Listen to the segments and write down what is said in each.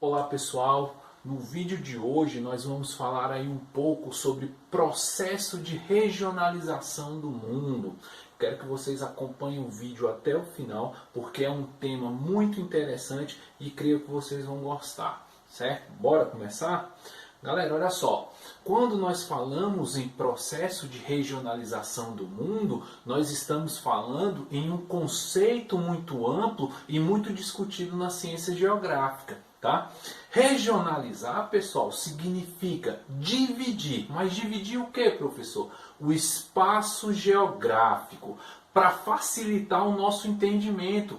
Olá pessoal, no vídeo de hoje nós vamos falar aí um pouco sobre processo de regionalização do mundo. Quero que vocês acompanhem o vídeo até o final, porque é um tema muito interessante e creio que vocês vão gostar, certo? Bora começar? Galera, olha só, quando nós falamos em processo de regionalização do mundo, nós estamos falando em um conceito muito amplo e muito discutido na ciência geográfica. Tá? Regionalizar, pessoal, significa dividir. Mas dividir o que, professor? O espaço geográfico, para facilitar o nosso entendimento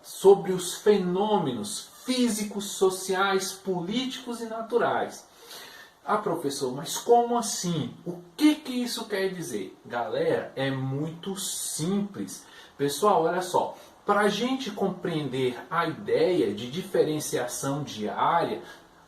sobre os fenômenos físicos, sociais, políticos e naturais. Ah, professor, mas como assim? O que isso quer dizer? Galera, é muito simples. Pessoal, olha só. Para a gente compreender a ideia de diferenciação de área,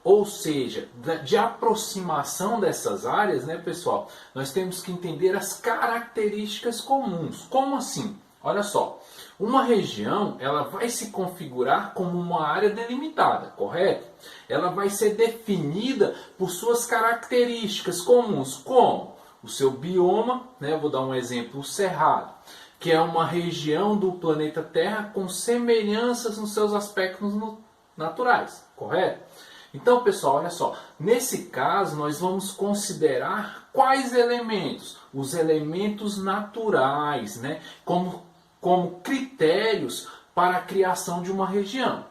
ou seja, de aproximação dessas áreas, né, pessoal? Nós temos que entender as características comuns. Como assim? Olha só, uma região ela vai se configurar como uma área delimitada, correto? Ela vai ser definida por suas características comuns, como o seu bioma, né? Vou dar um exemplo, o cerrado, que é uma região do planeta Terra com semelhanças nos seus aspectos naturais, correto? Então, pessoal, olha só, nesse caso nós vamos considerar quais elementos? Os elementos naturais, né? Como critérios para a criação de uma região.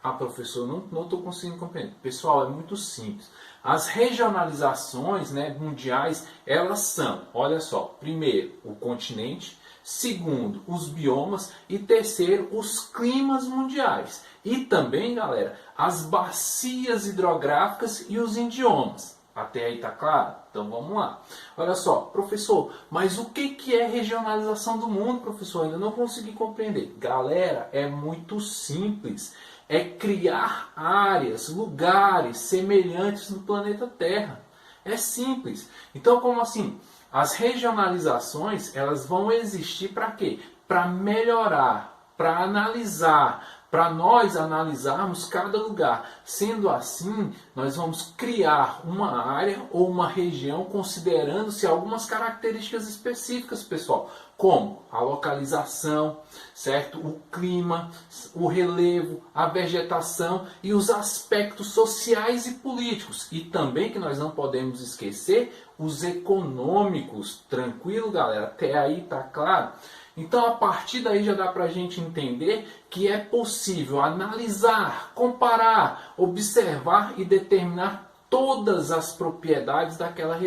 Ah, professor, não estou conseguindo compreender. Pessoal, é muito simples. As regionalizações, né, mundiais, elas são, olha só, primeiro, o continente, segundo, os biomas e terceiro, os climas mundiais. E também, galera, as bacias hidrográficas e os idiomas. Até aí tá claro? Então vamos lá. Olha só, professor, mas o que é regionalização do mundo, professor? Ainda não consegui compreender. Galera, é muito simples. É criar áreas, lugares semelhantes no planeta Terra. É simples. Então, como assim? As regionalizações, elas vão existir para quê? Para melhorar, para analisar, para nós analisarmos cada lugar. Sendo assim, nós vamos criar uma área ou uma região considerando-se algumas características específicas, pessoal, como a localização, certo? O clima, o relevo, a vegetação e os aspectos sociais e políticos. E também que nós não podemos esquecer os econômicos. Tranquilo, galera? Até aí tá claro? Então, a partir daí já dá para a gente entender que é possível analisar, comparar, observar e determinar todas as propriedades daquela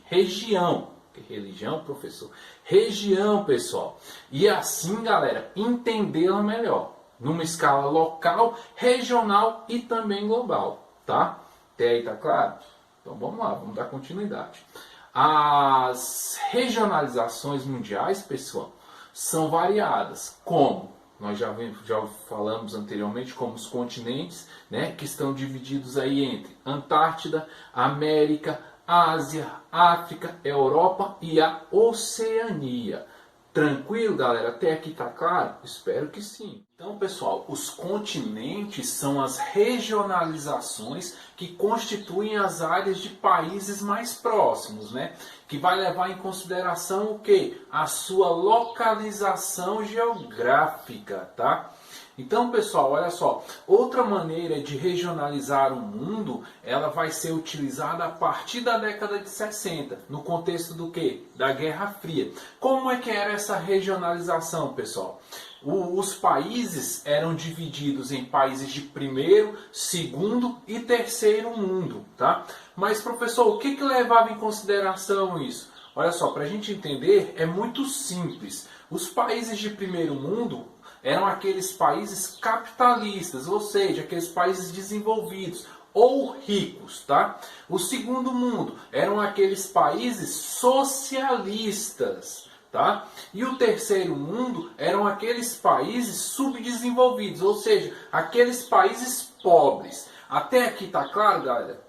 região. Que religião, professor? Região, pessoal. E assim, galera, entendê-la melhor. Numa escala local, regional e também global. Tá? Até aí tá claro? Então vamos lá, vamos dar continuidade. As regionalizações mundiais, pessoal, são variadas, como nós já falamos anteriormente, como os continentes, né, que estão divididos aí entre Antártida, América, Ásia, África, Europa e a Oceania. Tranquilo, galera? Até aqui tá claro? Espero que sim. Então, pessoal, os continentes são as regionalizações que constituem as áreas de países mais próximos, né? Que vai levar em consideração o quê? A sua localização geográfica, tá? Então, pessoal, olha só, outra maneira de regionalizar o mundo, ela vai ser utilizada a partir da década de 60, no contexto do quê? Da Guerra Fria. Como é que era essa regionalização, pessoal? Os países eram divididos em países de primeiro, segundo e terceiro mundo, tá? Mas, professor, o que levava em consideração isso? Olha só, para a gente entender, é muito simples. Os países de primeiro mundo eram aqueles países capitalistas, ou seja, aqueles países desenvolvidos ou ricos, tá? O segundo mundo eram aqueles países socialistas, tá? E o terceiro mundo eram aqueles países subdesenvolvidos, ou seja, aqueles países pobres. Até aqui tá claro, galera?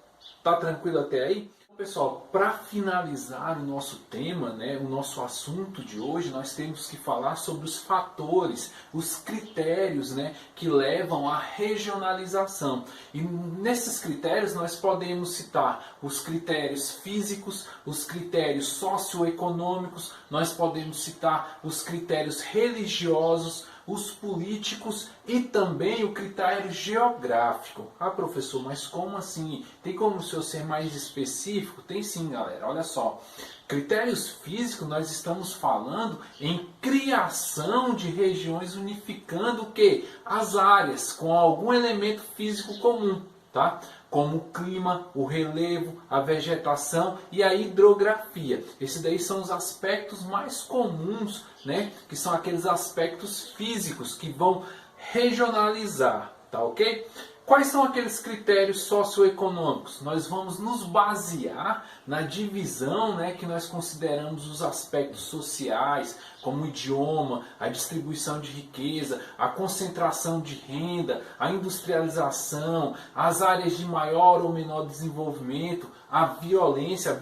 Tá tranquilo até aí? Pessoal, para finalizar o nosso tema, né, o nosso assunto de hoje, nós temos que falar sobre os fatores, os critérios, né, que levam à regionalização. E nesses critérios nós podemos citar os critérios físicos, os critérios socioeconômicos, nós podemos citar os critérios religiosos, os políticos e também o critério geográfico. Ah, professor, mas como assim? Tem como o senhor ser mais específico? Tem sim, galera. Olha só. Critérios físicos, nós estamos falando em criação de regiões unificando o quê? As áreas com algum elemento físico comum, tá? Como o clima, o relevo, a vegetação e a hidrografia. Esses daí são os aspectos mais comuns, né? Que são aqueles aspectos físicos que vão regionalizar, tá ok? Quais são aqueles critérios socioeconômicos? Nós vamos nos basear na divisão, né, que nós consideramos os aspectos sociais, como o idioma, a distribuição de riqueza, a concentração de renda, a industrialização, as áreas de maior ou menor desenvolvimento, a violência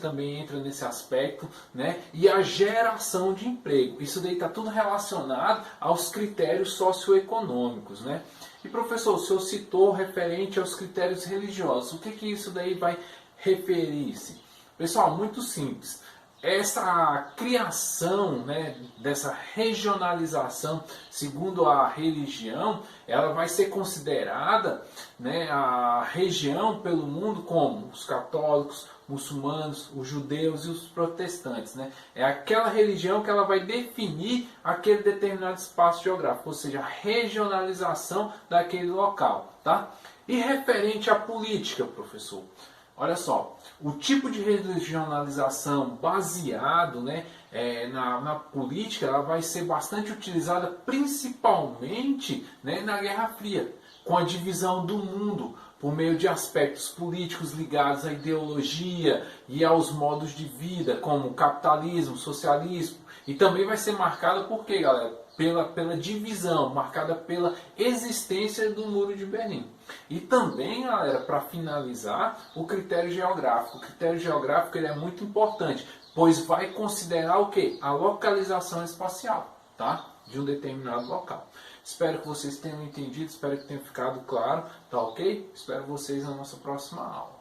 também entra nesse aspecto, né, e a geração de emprego. Isso daí está tudo relacionado aos critérios socioeconômicos, né? E professor, o senhor citou referente aos critérios religiosos. O que isso daí vai referir-se? Pessoal, muito simples. Essa criação, né, dessa regionalização segundo a religião, ela vai ser considerada, né, a região pelo mundo como os católicos, muçulmanos, os judeus e os protestantes, né? É aquela religião que ela vai definir aquele determinado espaço geográfico, ou seja, a regionalização daquele local, tá? E referente à política, professor, olha só, o tipo de regionalização baseado, né, na política, ela vai ser bastante utilizada principalmente, né, na Guerra Fria, com a divisão do mundo por meio de aspectos políticos ligados à ideologia e aos modos de vida, como capitalismo, socialismo. E também vai ser marcada por quê, galera? Pela divisão, marcada pela existência do Muro de Berlim. E também, galera, para finalizar, o critério geográfico. O critério geográfico ele é muito importante, pois vai considerar o quê? A localização espacial, tá? De um determinado local. Espero que vocês tenham entendido, espero que tenha ficado claro, tá ok? Espero vocês na nossa próxima aula.